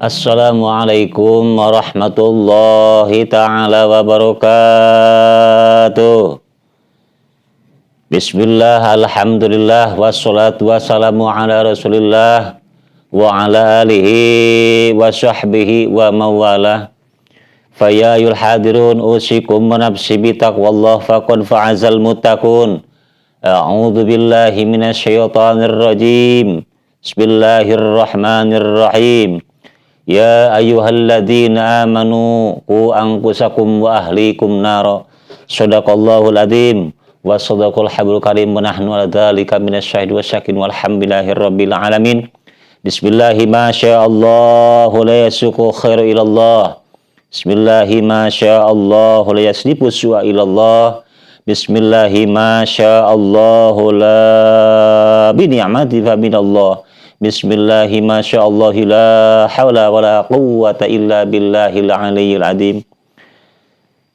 Assalamualaikum warahmatullahi ta'ala wabarakatuh. Bismillah, alhamdulillah, wassalatu wassalamu ala rasulillah wa ala alihi wa sahbihi wa mawalah. Fayayul hadirun usikum menafsi bitaqwallah faqad fa'azal muttaqun. A'udzu billahi minasyaitonir rajim. Bismillahirrahmanirrahim. Ya ayyuhalladzina amanu qu anfusakum wa ahlikum nara. Shadaqallahul adzim wa shadaqal hablul karim wa nahnu ala dzalika minasyahidin wasyakin walhamdulillahirabbil alamin. Bismillahi ma sya'allah la yasuqu khairu ilallah. Bismillahi ma sya'allah la yaslifu su'a ilallah. Bismillahi ma sya'allah la bi ni'mati fa minallah. Bismillahi masyaallah la haula wala quwwata illa billahil aliyyil azim.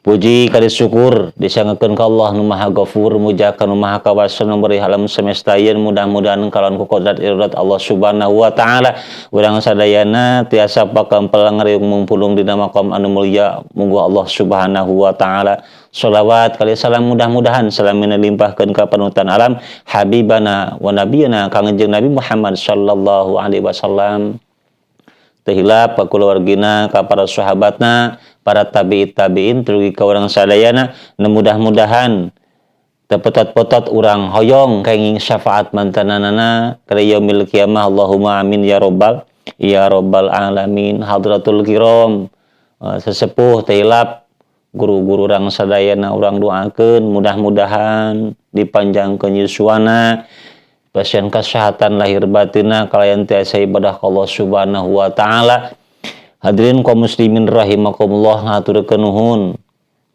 Puji kali syukur disangakeun ka Allah nu Maha Ghafur, mujakan nu Maha Kawasa nu beri alam semesta yen mudah-mudahan kalawan ku qudrat iradat Allah Subhanahu wa taala urang sadayana tiasa pakampelang ngariung mumpulung dina maqam anu mulya. Muga Allah Subhanahu wa taala sholawat kali salam mudah-mudahan salamina limpahkeun ka panutan alam habibana wa nabiyana kangjeng Nabi Muhammad sallallahu alaihi wasallam. Tehilap ka kulawargina, ka para sahabatna, para tabi'in terugi ka urang sadayana, mudah-mudahan tepetot-petot urang hoyong kenging syafaat mantananana kada yaumil kiamah. Allahumma amin ya rabbal alamin. Hadratul kiram sesepuh tehilap guru-guru urang sadayana urang doakeun mudah-mudahan dipanjangkeun yuswana, pasien kesehatan lahir batinna, kalayan tiasa ibadah Allah Subhanahu wa taala. Hadirin kaum muslimin rahimakumullah, ngaturkeun nuhun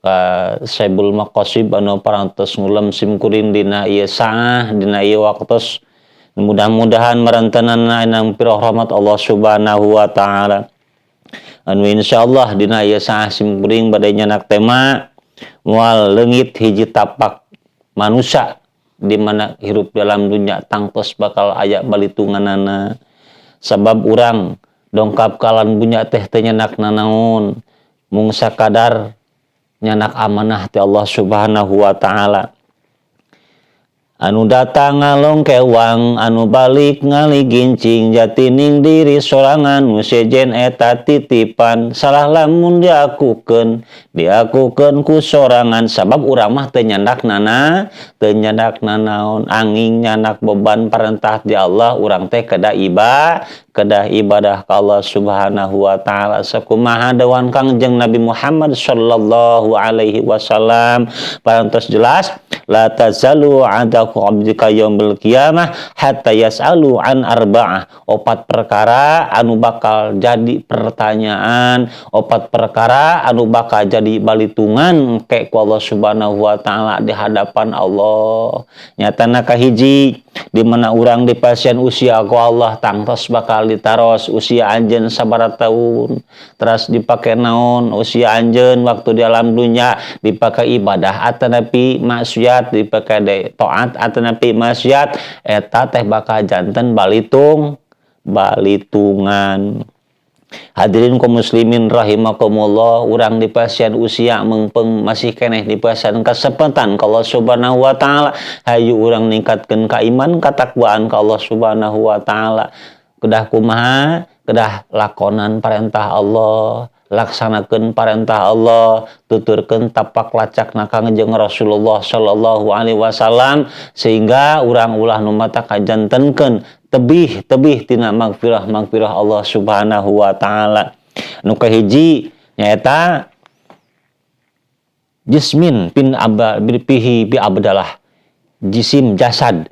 ka Saibul Maqasid anu parantos ngulem simkuring dina ieu saah, dina ieu waktos. Mudah-mudahan marantanana inang pirah rahmat Allah Subhanahu wa taala. Anu insyaallah dina ieu saah simkuring bade nyanak tema moal leungit hiji tapak manusia di mana hirup dalam dunia tangtos bakal aya balitunganana. Sabab urang dongkap kalan bunya teh teu nyanak nanaon, mung sakadar nyanak amanah ti Allah Subhanahu wa taala. Anu datang ngalong kewang, anu balik ngali gincing, jatining diri sorangan, musejen eta titipan, salah lamun diakukeun ku sorangan. Sabab urang mah teu nyandak nanaon, angin nyanak beban perintah di Allah, urang teh kedah ibadah ka Allah Subhanahu wa taala. Sakumaha dawuhan Kangjeng Nabi Muhammad sallallahu alaihi wasallam parantos jelas, la tazalu adaku abdika yaumil qiyamah hatta yasalu an arba'ah. Opat perkara anu bakal jadi pertanyaan, opat perkara anu bakal jadi balitungan ke ku Allah Subhanahu wa taala di hadapan Allah. Nyatana kahiji di mana urang di pasien usia ku Allah tangtos bakal ditaros usia anjeun sabaraha taun, terus dipake naon usia anjeun waktu di alam dunya, dipake ibadah atanapi maksiat, dipake taat atanapi maksiat, eta teh bakal janten balitungan. Hadirin kaum muslimin rahimakumullah, urang di pasien usia mengpeng masih keneh di pasien kasepetan ka Allah Subhanahu wa taala, hayu urang ningkatkeun ka iman katakwaan ka Allah Subhanahu wa taala. Kedah kumaha, kedah lakonan perintah Allah, laksanakeun perintah Allah, tuturkeun tapak lacakna Kangjeng Rasulullah sallallahu alaihi wasallam, sehingga urang ulah nu mata kajantenkeun tebih tina magfirah Allah Subhanahu wa taala. Nu kahiji nyaeta jismin bin bihi bi abdalah, jisim jasad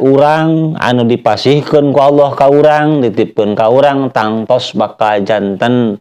urang anu dipasihkeun ku Allah ka urang, ditipkeun ka urang tangtos bakal janten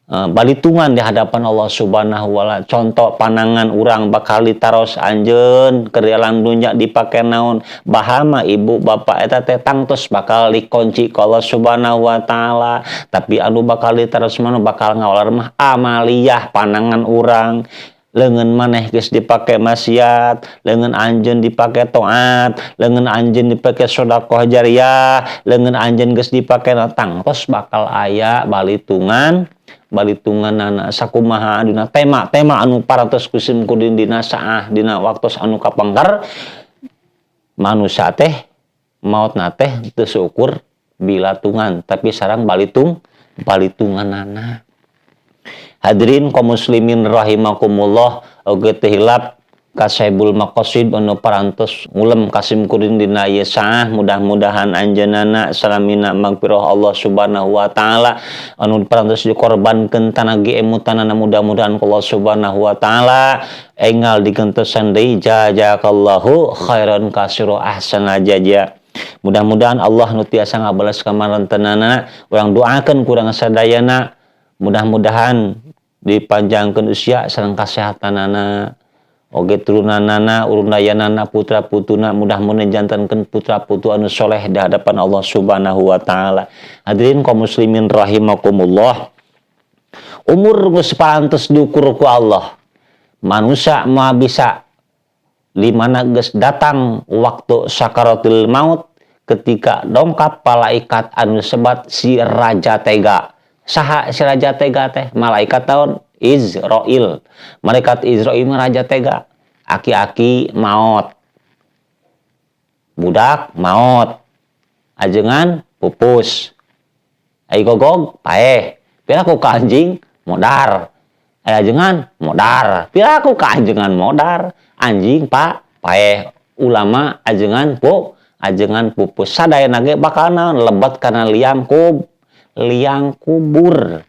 balitungan di hadapan Allah Subhanahu wa taala. Contoh panangan urang bakal ditaros anjeun ke dalam dunya dipake naon, bahama ibu bapa eta teh tangtos bakal dikunci ku Allah Subhanahu wa taala. Tapi anu bakal ditaros mana bakal ngawalar mah amaliyah panangan urang. leungeun maneh geus dipake maksiat, leungeun anjeun dipake taat, leungeun anjeun dipake sedekah jariyah, leungeun anjeun geus dipake tangtos bakal aya balitunganana sakumaha dina tema anu parantos kusim kudin dina saah dina waktos anu kapanggar manusia teh maotna teh teu seukur bilatungan tapi sareng balitunganana. Hadirin kaum muslimin rahimakumullah, oge teu hilap kasaibul maqasid anu parantos ngulem kasim kuring dina ieu saah, mudah-mudahan anjeunna salamina magfirah Allah Subhanahu wa taala anu parantos dikorbankeun tanagi emutanana, mudah-mudahan Allah Subhanahu wa taala enggal digentosan deui jazakallahu khairan kasiro ahsana jaza. Mudah-mudahan Allah nu tiasa ngabalas kamarantenana, urang doakeun kurang sadayana mudah-mudahan dipanjangkeun usia sareng kasehatanana, oge turunanana, urunayanana, putra putuna, mudah-mudahan jantankeun putra putu anu soleh di hadapan Allah Subhanahu wa taala. Hadirin kaum muslimin rahimakumullah, umur geus parantos diukur ku Allah. Manusia mah bisa dimana geus datang waktu sakaratul maut, ketika dongkap malaikat anu sebat si Raja Tega. Saha si Raja Tega teh? Malaikat taun Izrail. Malaikat Izrail mah Raja Tega. Aki-aki maot, budak maot, ajengan pupus, ai gogog paeh, pira ku ka anjing modar, ai ajengan modar, pira ku ka ajengan modar, anjing pak paeh, ulama ajengan pupus, sadayana ge bakal naon lebat kana liang kubur.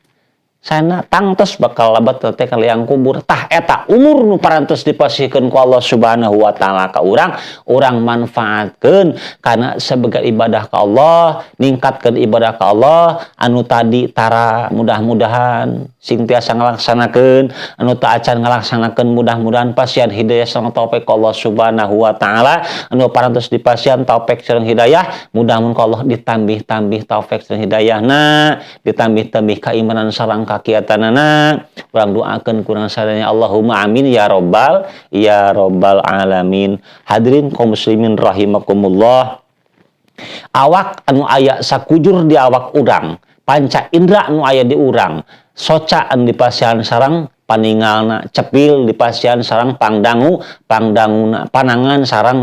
Sana tangtos bakal lebat teh ka liang kubur. Tah eta umur nu parantos dipasihkeun ku Allah Subhanahu wa taala ka urang manfaatkeun kana sebagai ibadah ka Allah, ningkatkeun ibadah ka Allah anu tadi tara mudah-mudahan sing tiasa ngalaksanakeun, anu teu acan ngalaksanakeun mudah-mudahan pasian hidayah sareng taufik ka Allah Subhanahu wa taala, anu parantos dipasian taufik sareng hidayah, mudah-mudahan ka Allah ditambih-tambih taufik sareng hidayahna, ditambih-tambih keimanan sareng kakiatanana. Urang doakeun kurang sadayana Allahumma amin ya rabbal alamin. Hadirin kaum muslimin rahimakumullah, awak anu aya sakujur di awak urang, panca indra anu aya di urang, soca anu dipasihan sareng paningalna, cepil dipasihan sareng pangdanguna, panangan sareng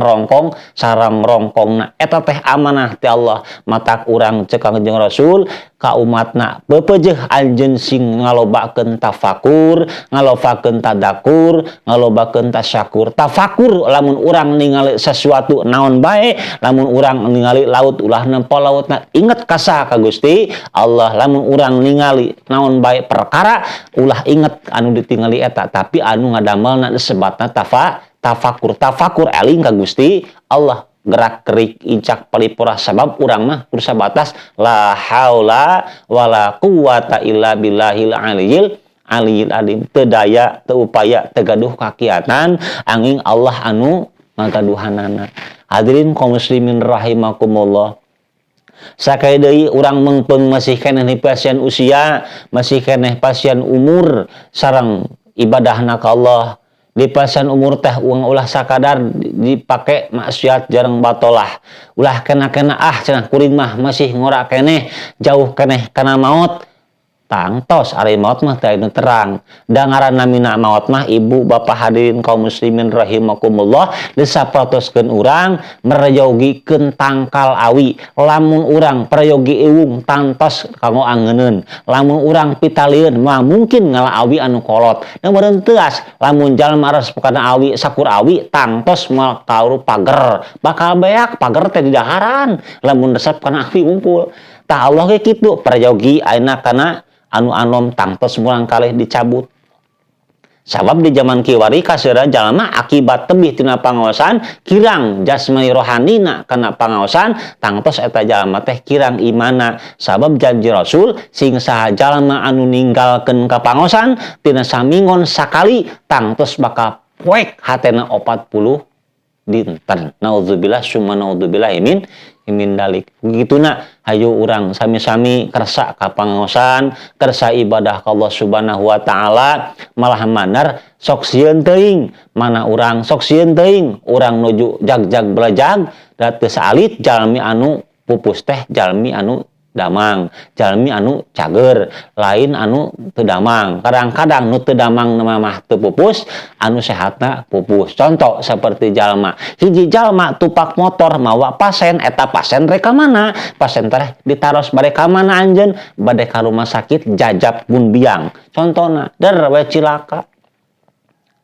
rongkongna, eta teh amanah ti Allah. Matak urang cek Kangjeng Rasul ka umatna, pepeujeuh anjeun sing ngalobakeun tafakur, ngalobakeun tadakur, ngalobakeun tasyakur. Tafakur lamun urang ningali sesuatu naon bae, lamun urang ningali laut ulah nempo lautna inget ka saha ka Gusti Allah, lamun urang ningali naon bae perkara ulah inget anu ditingali eta, tapi anu ngadamelna sebatna tafakur eling ka Gusti Allah. Gerak kerik incak palipurah sabab urang mah kur sabatas la haula wala quwata illa billahil aliyil alim, teu daya teu upaya teu gaduh kakiatan angin Allah anu ngagaduhanana. Hadirin kaum muslimin rahimakumullah, sakali deui urang mengpeung masih keneh pasien usia, masih keneh pasien umur sareng ibadahna ka Allah. Di pasien umur teh ulah sakadar dipake maksiat jarang batolah, ulah kena-kena cenah kuring mah masih ngora keneh jauh keneh kana maut. Tangtos ari maut mah teu anu terang. Da ngaranna mina maut mah ibu bapak hadirin kaum muslimin rahimakumullah, disaprotoskeun urang merejogikeun tangkal awi. Lamun urang prayogi euung tantos kanggo angeuneun, lamun urang pitalieun mah mungkin ngala awi anu kolot. Da meureun teuas lamun jalma resep kana awi sakur awi tangtos moal kauru pager, bakal beak pager teh di daharan lamun resep kana awi ngumpul. Tah Allah ge kitu prayogi ayeuna kana anu anom tangtos mulang kalih dicabut. Sabab di zaman kiwari kaseura jalma akibat tebih tina pangaosan kirang jasmani rohanina kana pangaosan, tangtos eta jalma teh kirang imana. Sabab janji Rasul sing saha jalma anu ninggalkeun ka pangaosan tina samingon sakali tangtos bakal poek hatena 40 dinten. Naudzubillah summa naudzubillah min dalik. Begituna hayu urang sami-sami kersa ka pangaosan, kersa ibadah ka Allah Subhanahu wa taala, malah manar sok sieun teuing, mana urang sok sieun teuing, urang nuju jag-jag belajag da teu salit jalmi anu pupus teh jalmi anu damang, jalmi anu cager, lain anu teu damang. Kadang-kadang nu teu damang mah teu pupus, anu sehatna pupus. Contoh seperti jalma. Hiji jalma tupak motor mawa pasien, eta pasien rek ka mana? Pasien teh ditaros bade ka mana anjeun? Bade ka rumah sakit Jajab Gunbiang. Contona, der we cilaka.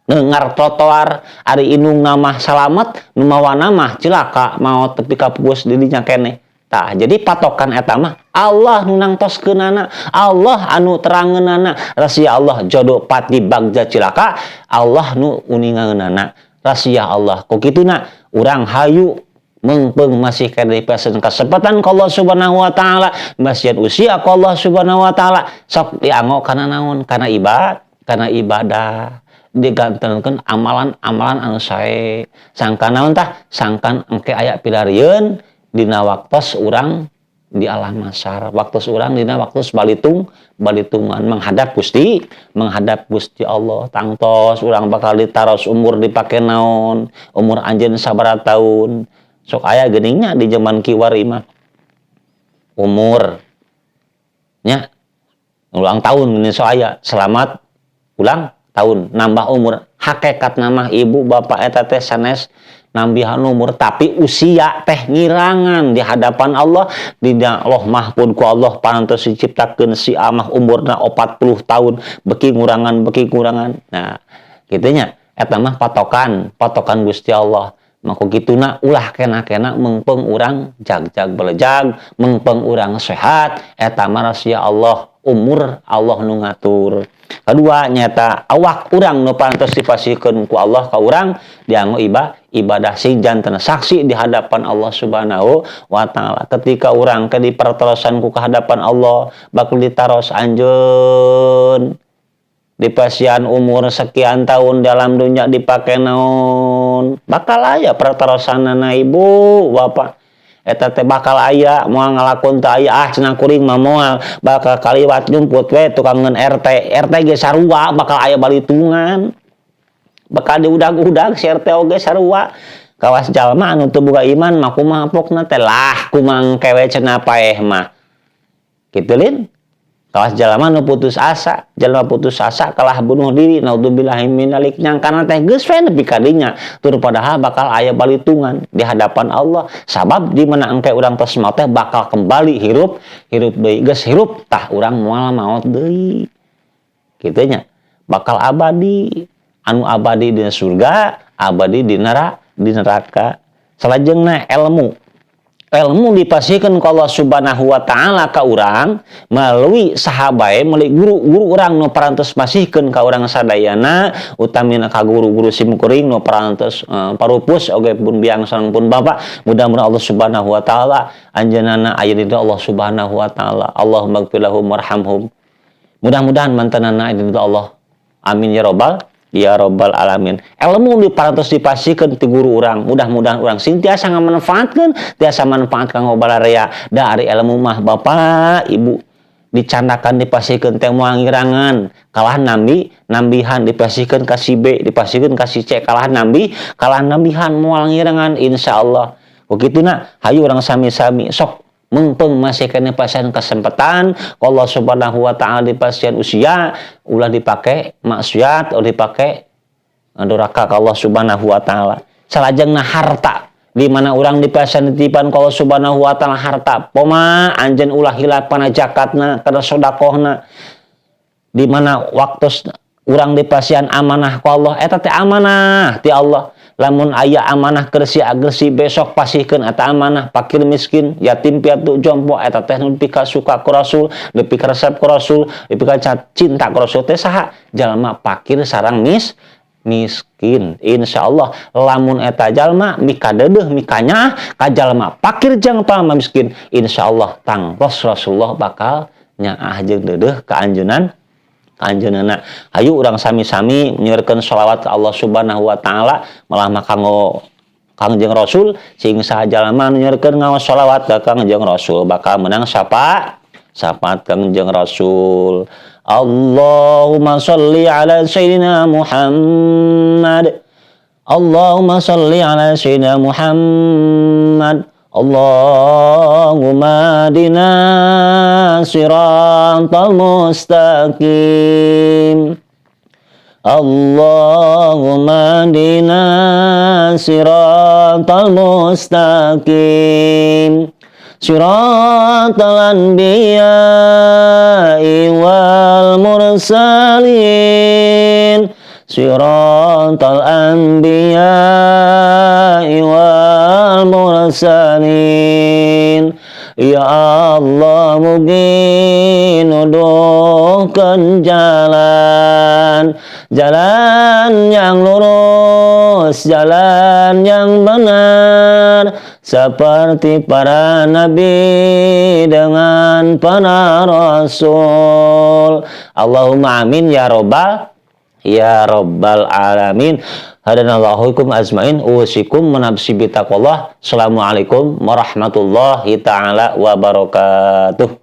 Dengar trotoar ari indung namah salamet, nu mawa namah cilaka, maot tepi ka pupus di dinya keneh. Tah, jadi patokan eta mah Allah nu nangtoskeunana, Allah anu terangeunana, rahasia Allah jodoh pati bagja cilaka, Allah nu uningaeunana, rahasia Allah. Ku kituna urang hayu mengpeung masih kana dipasen kasempatan ka Allah Subhanahu wa taala, masih usia ka Allah Subhanahu wa taala, sok dianggo kana naon? Kana ibadah. Digantelkeun amalan-amalan anu sae. Sangkan naon tah? Sangkan engke aya pilarieun dina waktos urang di alam mahsyar, waktos urang dina waktos balitungan menghadap Gusti Allah. Tangtos urang bakal ditaros umur dipake naon, umur anjeun sabaraha taun. Sok aya geuning nya di zaman kiwari mah umur nya ulang tahun ini sok aya selamat ulang tahun nambah umur. Hakikat nama ibu bapak eta teh sanes nambihan umur, tapi usia teh ngirangan di hadapan Allah. Dina Allah mahpun ku Allah parantos diciptakeun si amah umurna 40 tahun beki ngurangan. Nah, kitu nya eta mah patokan Gusti Allah. Maka kituna ulah kena-kena mengpeung urang jag-jag belejag, mengpeung urang sehat, eta mah rahasia Allah, umur Allah nu ngatur. Kedua nyata awak urang nu pantos dipasihkeun ku Allah ka urang dianggo ibadah janten saksi di hadapan Allah Subhanahu wa taala. Ketika urang ke diperterosan ku hadapan Allah bakal ditaros anjeun dipasian umur sekian tahun dalam dunia dipake naon, bakal aya perterosanana ibu bapak. Eta teh bakal aya moal ngalakon teu aya cenah kuring mah moal bakal kaliwat jumput we tukangan RT ge sarua bakal aya balitungan, bakal diudag-udag si RT oge sarua. Kawas jalma anu teu boga iman mah kumaha pokna teh lah kumangke we cenah paeh mah kitu lin. Kawas jalma nu putus asa kalah bunuh diri, naudzubillahi min dzalik, nyangkana teh geus we nepi ka dinya tur padahal bakal aya balitungan di hadapan Allah. Sabab di mana engke urang tos maot teh bakal kembali hirup deui, geus hirup tah urang moal maot deui. Kitu nya. Bakal abadi, anu abadi di surga, abadi di neraka. Salajengna ilmu dipasihkeun ka Allah Subhanahu wa taala ka urang melalui sahabae, melalui guru-guru urang nu parantos pasihkeun ka urang sadayana, utamina ka guru-guru simkuring nu parantos parupus oge pun biang sareng pun bapak. Mudah-mudahan Allah Subhanahu wa taala anjeunna aya di Allah Subhanahu wa taala. Allahumma ighfir lahum warhamhum. Mudah-mudahan mantanana aya di Allah. Amin ya robbal alamin. Ilmu diparantos dipasihkeun ti guru urang, mudah-mudahan urang sintiasa ngamanfaatkeun, tiasa manfaat kanggo balarea dari ilmu mah bapak ibu dicandakan dipasihkeun teh moal ngirangan, kalah nambihan dipasihkeun ka si B, dipasihkeun ka si C, kalah nambihan moal ngirangan insyaallah. Begituna hayu urang sami-sami sok mengpeung masih kena pasien kesempatan Allah Subhanahu wa taala di pasien usia ulah dipake maksiat ulah dipake duraka ka Allah Subhanahu wa taala. Salajengna harta di mana urang di pasien titipan ka Allah Subhanahu wa taala harta poma anjeun ulah hilapana zakatna kana sedekahna, di mana waktu urang di pasien amanah ka Allah eta teh amanah ti Allah. Lamun aya amanah kersi agresi besok pasihkeun eta amanah, fakir miskin yatim piatu jompo eta teh nepi ka suka ku Rasul, nepi ka resep ku Rasul, nepi ka cinta ku Rasul teh saha? Jalma fakir sareng miskin. Insyaallah lamun eta jalma mika deudeuh mika nyaah ka jalma fakir jeung pama miskin, insyaallah tangtos Rasulullah bakal nyaah jeung deudeuh ka anjeunana. Hayu urang sami-sami nyeurekeun shalawat ka Allah Subhanahu wa taala malah kanggo Kangjeng Rasul sing sajalma nyerkeun ngaos shalawat ka Kangjeng Rasul bakal menang syafaat Kangjeng Rasul. Allahumma shalli ala sayyidina Muhammad. Allahumma shalli ala sayyidina Muhammad. Allahumma dina siratal mustaqim. Allahumma dina siratal mustaqim. Siratal anbiya'i wal mursalin. Siratal anbiya'i wal mursalin. Ya Allah mugi nuduhkeun jalan yang lurus, jalan yang benar, seperti para nabi dengan para rasul. Allahumma amin ya rabbal alamin. Hadanallahu ikum azmain usikum menafsi bitaqwallah. Assalamualaikum warahmatullahi taala wabarakatuh.